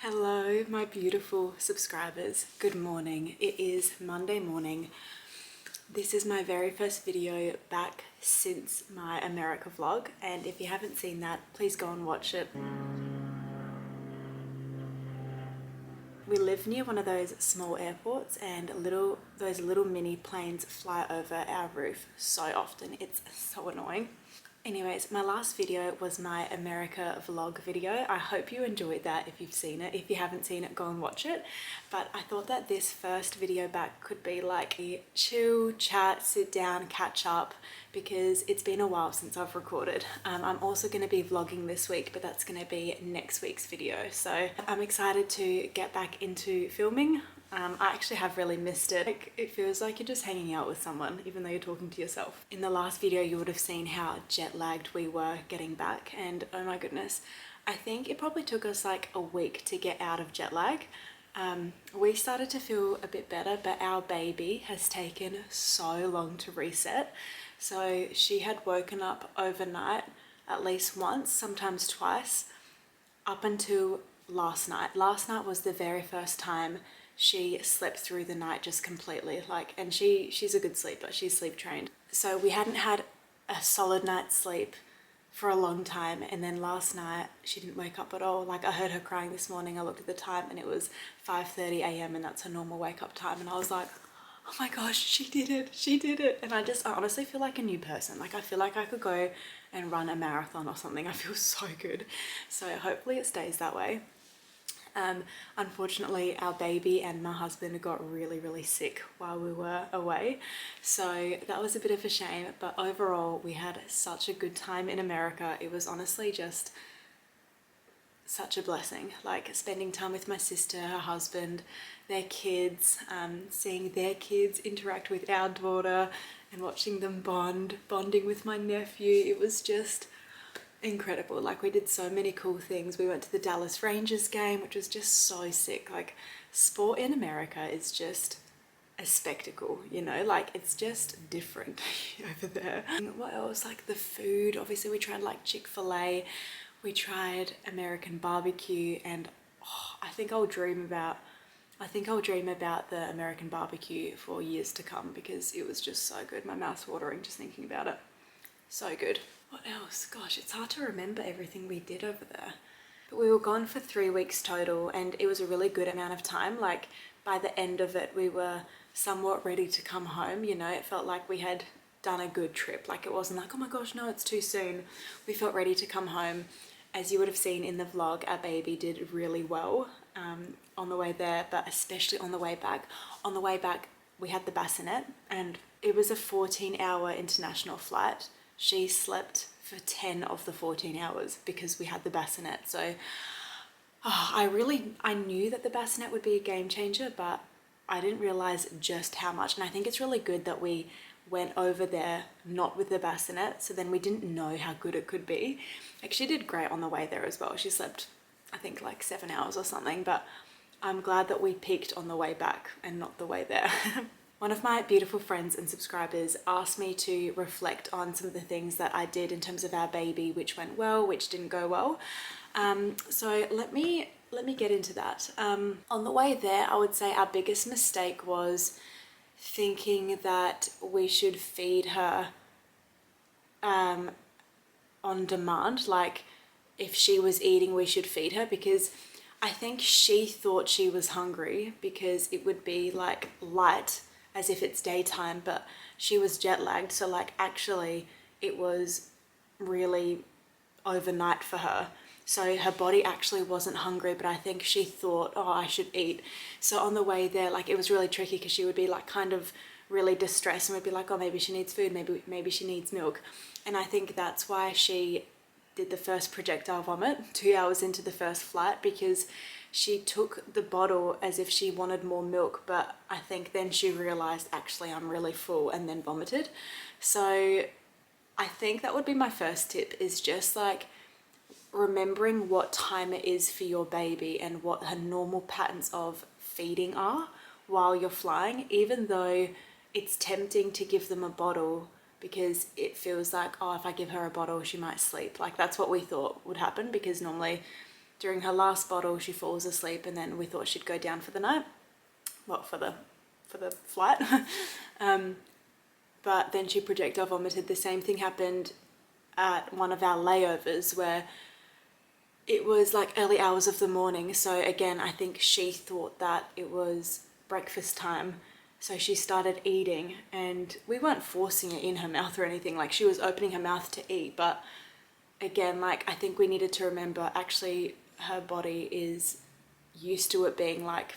Hello, my beautiful subscribers. Good morning. It is Monday morning. This is my very first video back since my America vlog, and if you haven't seen that, please go and watch it. We live near one of those small airports, and those little mini planes fly over our roof so often. It's so annoying. Anyways, my last video was my America vlog video. I hope you enjoyed that if you've seen it. If you haven't seen it, go and watch it. But I thought that this first video back could be like a chill chat, sit down, catch up, because it's been a while since I've recorded. I'm also going to be vlogging this week, but that's going to be next week's video. So I'm excited to get back into filming. I actually have really missed it. It feels like you're just hanging out with someone, even though you're talking to yourself. In the last video, you would have seen how jet lagged we were getting back, and oh my goodness, I think it probably took us like a week to get out of jet lag. We started to feel a bit better, but our baby has taken so long to reset. So she had woken up overnight at least once, sometimes twice, up until last night. Last night was the very first time she slept through the night just completely, and she's a good sleeper, she's sleep trained. So we hadn't had a solid night's sleep for a long time, and then last night she didn't wake up at all. I heard her crying this morning. I looked at the time and it was 5:30 a.m. and that's her normal wake up time, and I was like, oh my gosh, she did it. And I honestly feel like a new person. I feel like I could go and run a marathon or something. I feel so good. So hopefully it stays that way. Unfortunately, our baby and my husband got really sick while we were away, so that was a bit of a shame, but overall we had such a good time in America. It was honestly just such a blessing, spending time with my sister, her husband, their kids, seeing their kids interact with our daughter and watching them bonding with my nephew. It was just incredible. We did so many cool things. We went to the Dallas Rangers game, which was just so sick. Sport in America is just a spectacle, you know, it's just different over there. And what else? The food, obviously we tried Chick-fil-A, we tried American barbecue, and I think I'll dream about the American barbecue for years to come, because it was just so good. My mouth's watering just thinking about it. So good. What else? Gosh, it's hard to remember everything we did over there. But we were gone for 3 weeks total, and it was a really good amount of time. By the end of it, we were somewhat ready to come home, you know. It felt like we had done a good trip. It wasn't like, oh my gosh, no, it's too soon. We felt ready to come home. As you would have seen in the vlog, our baby did really well on the way there, but especially on the way back. On the way back, we had the bassinet, and it was a 14-hour international flight. She slept for 10 of the 14 hours because we had the bassinet. So I knew that the bassinet would be a game changer, but I didn't realize just how much. And I think it's really good that we went over there not with the bassinet, so then we didn't know how good it could be. She did great on the way there as well. She slept, I think, 7 hours or something, but I'm glad that we peaked on the way back and not the way there. One of my beautiful friends and subscribers asked me to reflect on some of the things that I did in terms of our baby, which went well, which didn't go well. So let me get into that. On the way there, I would say our biggest mistake was thinking that we should feed her on demand. If she was eating, we should feed her, because I think she thought she was hungry because it would be light, as if it's daytime, but she was jet lagged. So actually it was really overnight for her. So her body actually wasn't hungry, but I think she thought, oh, I should eat. So on the way there, it was really tricky, because she would be kind of really distressed and would be like, oh, maybe she needs food, maybe she needs milk. And I think that's why she did the first projectile vomit 2 hours into the first flight, because she took the bottle as if she wanted more milk, but I think then she realized, actually, I'm really full, and then vomited. So I think that would be my first tip, is just remembering what time it is for your baby and what her normal patterns of feeding are while you're flying, even though it's tempting to give them a bottle, because it feels like, oh, if I give her a bottle, she might sleep. That's what we thought would happen, because normally during her last bottle, she falls asleep, and then we thought she'd go down for the night. Well, for the flight. But then she projectile vomited. The same thing happened at one of our layovers where it was like early hours of the morning. So again, I think she thought that it was breakfast time. So she started eating, and we weren't forcing it in her mouth or anything. Like, she was opening her mouth to eat. But again, like, I think we needed to remember actually her body is used to it being like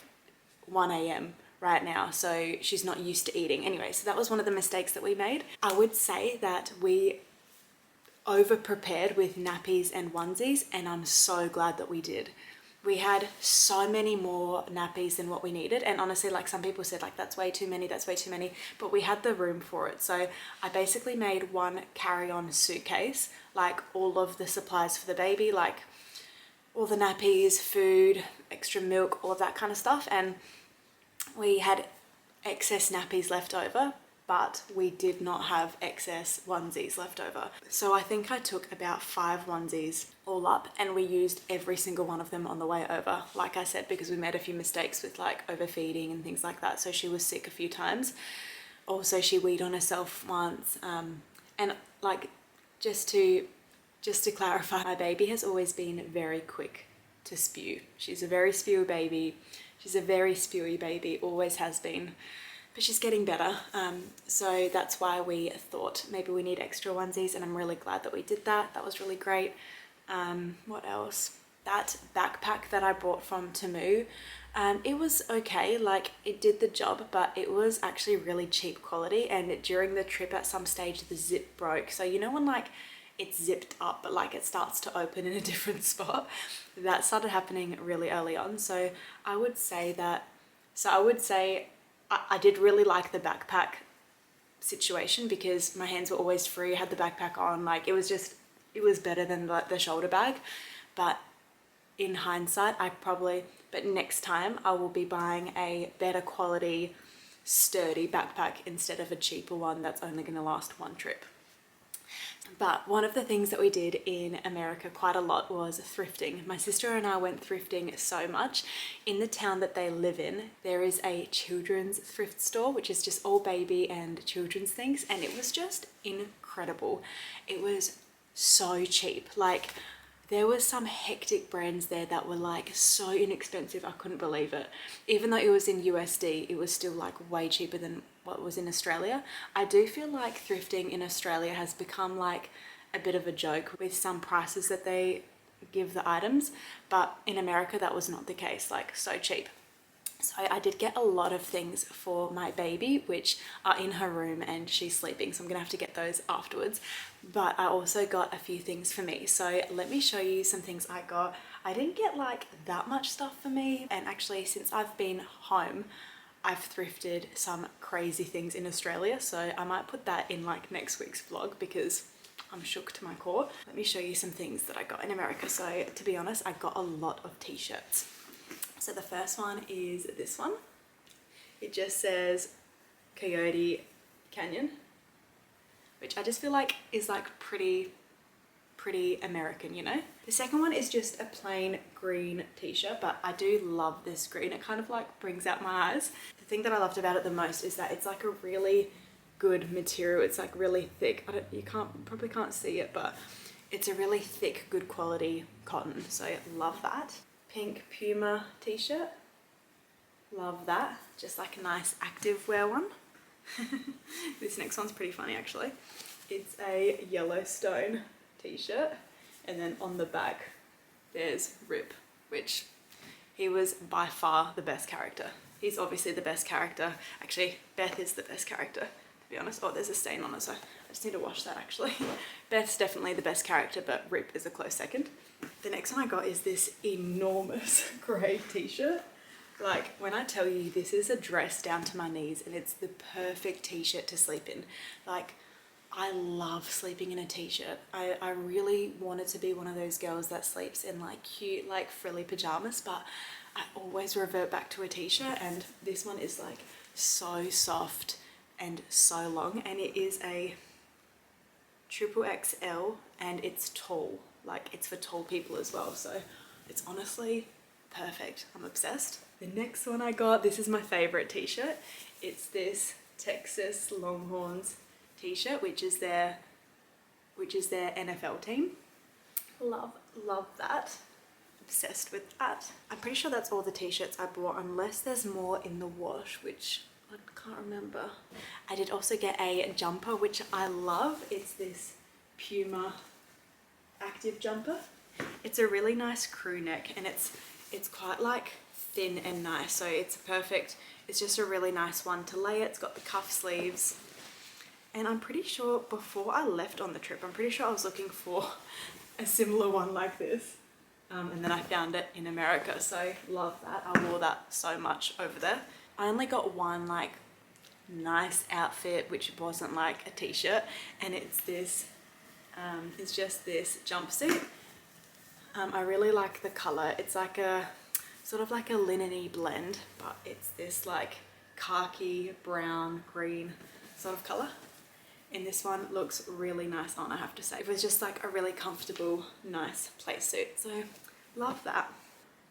1 a.m. right now, so she's not used to eating. Anyway, so that was one of the mistakes that we made. I would say that we over prepared with nappies and onesies, and I'm so glad that we did. We had so many more nappies than what we needed, and honestly, like, some people said like that's way too many, but we had the room for it. So I basically made one carry-on suitcase, like all of the supplies for the baby, like all the nappies, food, extra milk, all of that kind of stuff. And we had excess nappies left over, but we did not have excess onesies left over. So I think I took about 5 onesies all up, and we used every single one of them on the way over. Like I said, because we made a few mistakes with like overfeeding and things like that. So she was sick a few times. Also, she weed on herself once. And like, just to clarify, my baby has always been very quick to spew. She's a very spewy baby. She's a very spewy baby, always has been, but she's getting better. So that's why we thought maybe we need extra onesies, and I'm really glad that we did that. That was really great. What else? That backpack that I brought from Temu, it was okay, like it did the job, but it was actually really cheap quality, and during the trip at some stage the zip broke. So you know when like it's zipped up but like it starts to open in a different spot? That started happening really early on. So I would say I did really like the backpack situation because my hands were always free, I had the backpack on, like it was better than the shoulder bag. But in hindsight, but next time I will be buying a better quality sturdy backpack instead of a cheaper one that's only going to last one trip. But one of the things that we did in America quite a lot was thrifting. My sister and I went thrifting so much. In the town that they live in, there is a children's thrift store, which is just all baby and children's things. And it was just incredible. It was so cheap. Like, there was some hectic brands there that were like so inexpensive, I couldn't believe it. Even though it was in USD, it was still like way cheaper than what was in Australia. I do feel like thrifting in Australia has become like a bit of a joke with some prices that they give the items, but in America that was not the case, like so cheap. So I did get a lot of things for my baby, which are in her room and she's sleeping, so I'm gonna have to get those afterwards. But I also got a few things for me. So let me show you some things I got. I didn't get like that much stuff for me, and actually since I've been home, I've thrifted some crazy things in Australia, so I might put that in like next week's vlog because I'm shook to my core. Let me show you some things that I got in America. So to be honest, I got a lot of t-shirts. So the first one is this one. It just says Coyote Canyon, which I just feel like is like pretty American, you know? The second one is just a plain green t-shirt, but I do love this green. It kind of like brings out my eyes. The thing that I loved about it the most is that it's like a really good material. It's like really thick. Probably can't see it, but it's a really thick, good quality cotton. So love that. Pink Puma t-shirt. Love that. Just like a nice active wear one. This next one's pretty funny actually. It's a Yellowstone t-shirt, and then on the back there's Rip, which he was by far the best character. He's obviously the best character. Actually, Beth is the best character, to be honest. Oh, there's a stain on it, so I just need to wash that actually. Beth's definitely the best character, but Rip is a close second. The next one I got is this enormous grey t-shirt. Like, when I tell you this is a dress down to my knees, and it's the perfect t-shirt to sleep in. Like, I love sleeping in a t-shirt. I really wanted to be one of those girls that sleeps in like cute, like frilly pajamas, but I always revert back to a t-shirt, and this one is like so soft and so long, and it is a XXXL, and it's tall. Like, it's for tall people as well, so It's honestly perfect. I'm obsessed. The next one I got, this is my favorite t-shirt. It's this Texas Longhorns t-shirt, which is their NFL team. Love that. Obsessed with that. I'm pretty sure that's all the t-shirts I bought, unless there's more in the wash, which I can't remember. I did also get a jumper, which I love. It's this Puma active jumper. It's a really nice crew neck, and it's quite like thin and nice, so it's perfect. It's just a really nice one to lay it. It's got the cuff sleeves, and I'm pretty sure before I left on the trip, I'm pretty sure I was looking for a similar one like this, and then I found it in America, so love that. I wore that so much over there. I only got one like nice outfit which wasn't like a t-shirt, and it's this it's just this jumpsuit. I really like the color. It's like a sort of like a linen-y blend, but it's this like khaki, brown, green sort of color. And this one looks really nice on, I have to say. It was just like a really comfortable, nice play suit. So love that.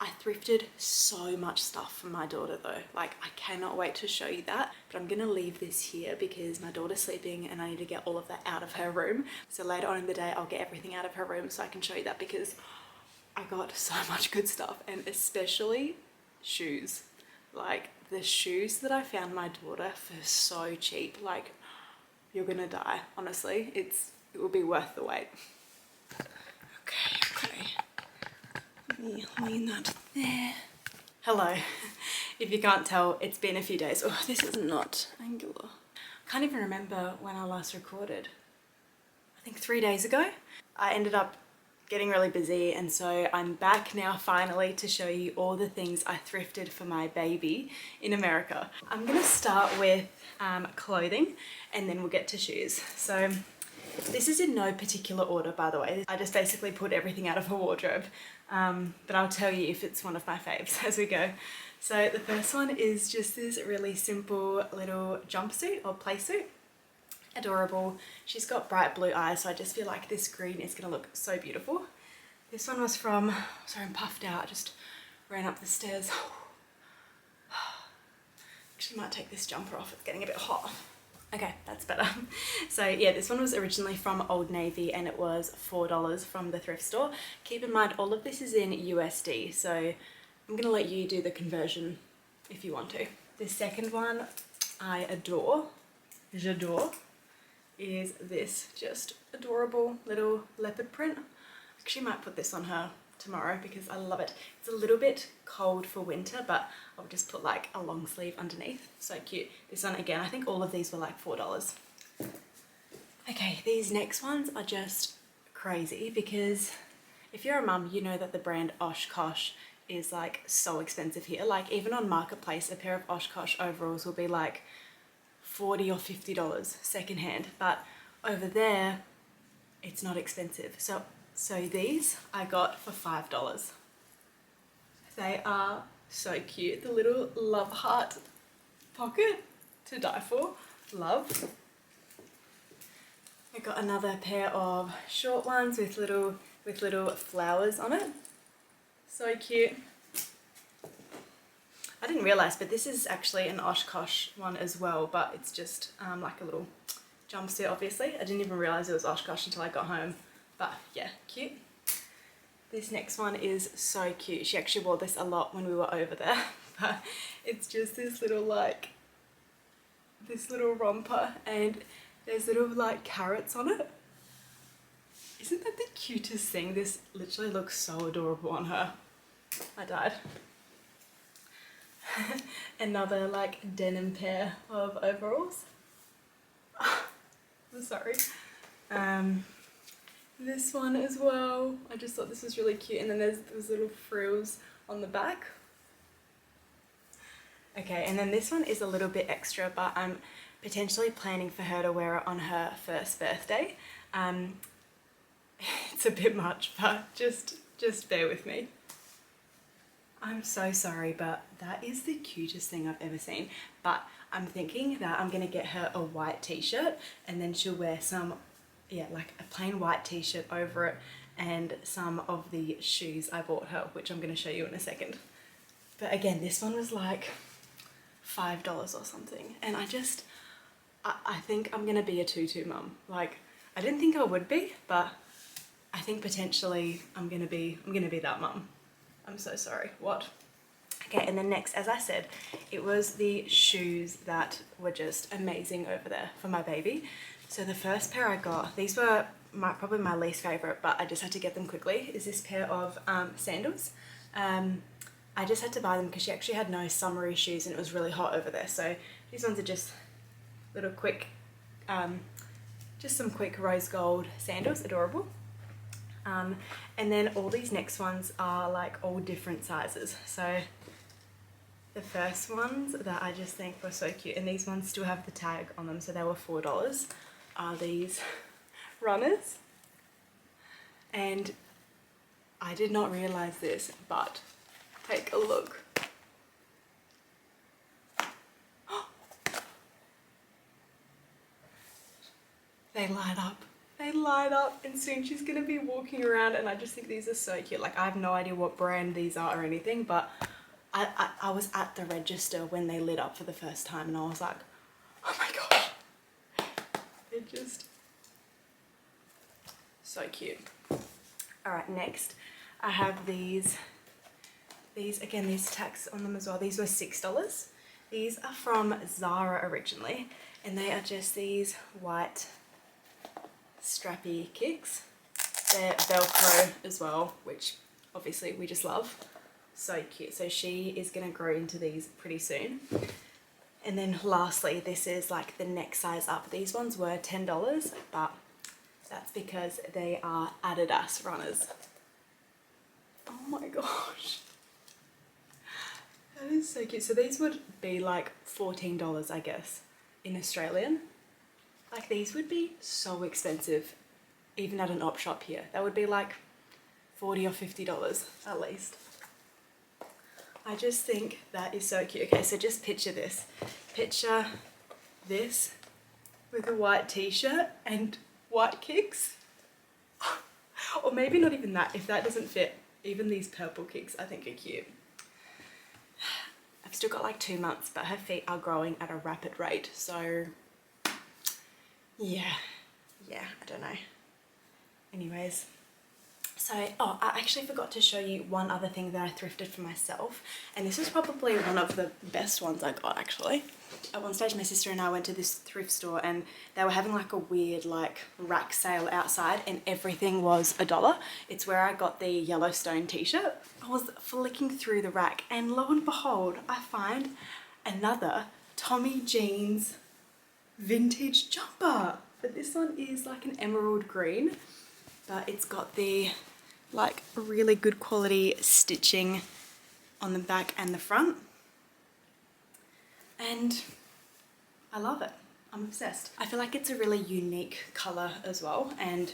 I thrifted so much stuff for my daughter though. Like, I cannot wait to show you that. But I'm gonna leave this here because my daughter's sleeping and I need to get all of that out of her room. So later on in the day, I'll get everything out of her room so I can show you that, because I got so much good stuff, and especially shoes. Like, the shoes that I found my daughter for so cheap, like, you're gonna die, honestly. It will be worth the wait. Okay. Let me lean that there. Hello. If you can't tell, it's been a few days. Oh, this is not angular. I can't even remember when I last recorded. I think 3 days ago. I ended up getting really busy, and so I'm back now finally to show you all the things I thrifted for my baby in America. I'm gonna start with clothing, and then we'll get to shoes. So this is in no particular order, by the way. I just basically put everything out of her wardrobe, but I'll tell you if it's one of my faves as we go. So the first one is just this really simple little jumpsuit or play suit. Adorable. She's got bright blue eyes, so I just feel like this green is gonna look so beautiful. This one was from, sorry, I'm puffed out, I just ran up the stairs. Actually might take this jumper off, it's getting a bit hot. Okay, that's better. So yeah, this one was originally from Old Navy and it was $4 from the thrift store. Keep in mind, all of this is in USD, so I'm gonna let you do the conversion if you want to. The second one I adore, j'adore, is this just adorable little leopard print. Actually might put this on her tomorrow because I love it. It's a little bit cold for winter, but I'll just put like a long sleeve underneath. So cute. This one again, I think all of these were like $4. Okay, these next ones are just crazy because if you're a mum, you know that the brand Oshkosh is like so expensive here. Like, even on Marketplace, a pair of Oshkosh overalls will be like $40 or $50 secondhand, but over there it's not expensive. So these I got for $5. They are so cute. The little love heart pocket, to die for. Love. I got another pair of short ones with little flowers on it. So cute. I didn't realise, but this is actually an Oshkosh one as well, but it's just like a little jumpsuit, obviously. I didn't even realise it was Oshkosh until I got home, but yeah, cute. This next one is so cute. She actually wore this a lot when we were over there, but it's just this little like, this little romper, and there's little like carrots on it. Isn't that the cutest thing? This literally looks so adorable on her. I died. Another like denim pair of overalls. I'm sorry. This one as well. I just thought this was really cute, and then there's those little frills on the back. Okay, and then this one is a little bit extra, but I'm potentially planning for her to wear it on her first birthday. It's a bit much, but just bear with me. I'm so sorry, but that is the cutest thing I've ever seen. But I'm thinking that I'm gonna get her a white t-shirt, and then she'll wear some, yeah, like a plain white t-shirt over it, and some of the shoes I bought her, which I'm going to show you in a second. But again, this one was like $5 or something, and I think I'm going to be a tutu mum. Like, I didn't think I would be, but I think potentially I'm going to be that mum. I'm so sorry. What? Okay, and then next, as I said, it was the shoes that were just amazing over there for my baby. So the first pair I got, these were probably my least favorite, but I just had to get them quickly, is this pair of sandals. I just had to buy them because she actually had no summery shoes and it was really hot over there. So these ones are just little quick, just some quick rose gold sandals, adorable. And then all these next ones are like all different sizes. So the first ones that I just think were so cute, and these ones still have the tag on them, so they were $4, are these runners. And I did not realize this, but take a look. They light up. They light up, and soon she's gonna be walking around, and I just think these are so cute. Like, I have no idea what brand these are or anything, but I was at the register when they lit up for the first time, and I was like, oh my gosh. They're just so cute. All right, next I have these tags on them as well. These were $6. These are from Zara originally, and they are just these white strappy kicks. They're Velcro as well, which obviously we just love. So cute. So she is going to grow into these pretty soon. And then lastly, this is like the next size up. These ones were $10, but that's because they are Adidas runners. Oh my gosh. That is so cute. So these would be like $14, I guess, in Australian. Like, these would be so expensive, even at an op shop here. That would be like $40 or $50 at least. I just think that is so cute. Okay, so just picture this. Picture this with a white t-shirt and white kicks. Or maybe not even that. If that doesn't fit, even these purple kicks I think are cute. I've still got like 2 months, but her feet are growing at a rapid rate. So yeah, I don't know. Anyways, so, oh, I actually forgot to show you one other thing that I thrifted for myself, and this was probably one of the best ones I got actually. At one stage my sister and I went to this thrift store, and they were having like a weird like rack sale outside, and everything was $1. It's where I got the Yellowstone t-shirt. I was flicking through the rack, and lo and behold, I find another Tommy Jeans vintage jumper, but this one is like an emerald green, but it's got the like really good quality stitching on the back and the front, and I love it. I'm obsessed. I feel like it's a really unique color as well, and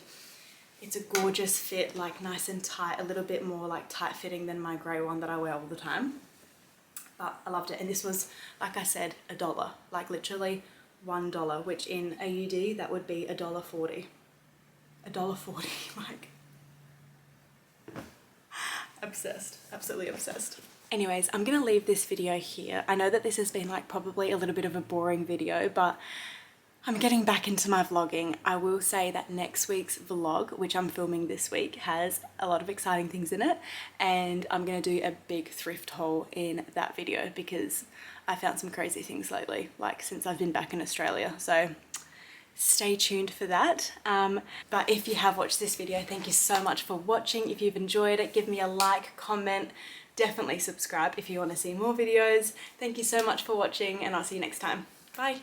it's a gorgeous fit, like nice and tight, a little bit more like tight fitting than my grey one that I wear all the time, but I loved it. And this was, like I said, $1, like literally $1, which in AUD that would be $1.40. $1.40, like obsessed, absolutely obsessed. Anyways, I'm gonna leave this video here. I know that this has been like probably a little bit of a boring video, but I'm getting back into my vlogging. I will say that next week's vlog, which I'm filming this week, has a lot of exciting things in it, and I'm gonna do a big thrift haul in that video because I found some crazy things lately, like since I've been back in Australia. So stay tuned for that. But if you have watched this video, thank you so much for watching. If you've enjoyed it, give me a like, comment, definitely subscribe if you want to see more videos. Thank you so much for watching, and I'll see you next time. Bye.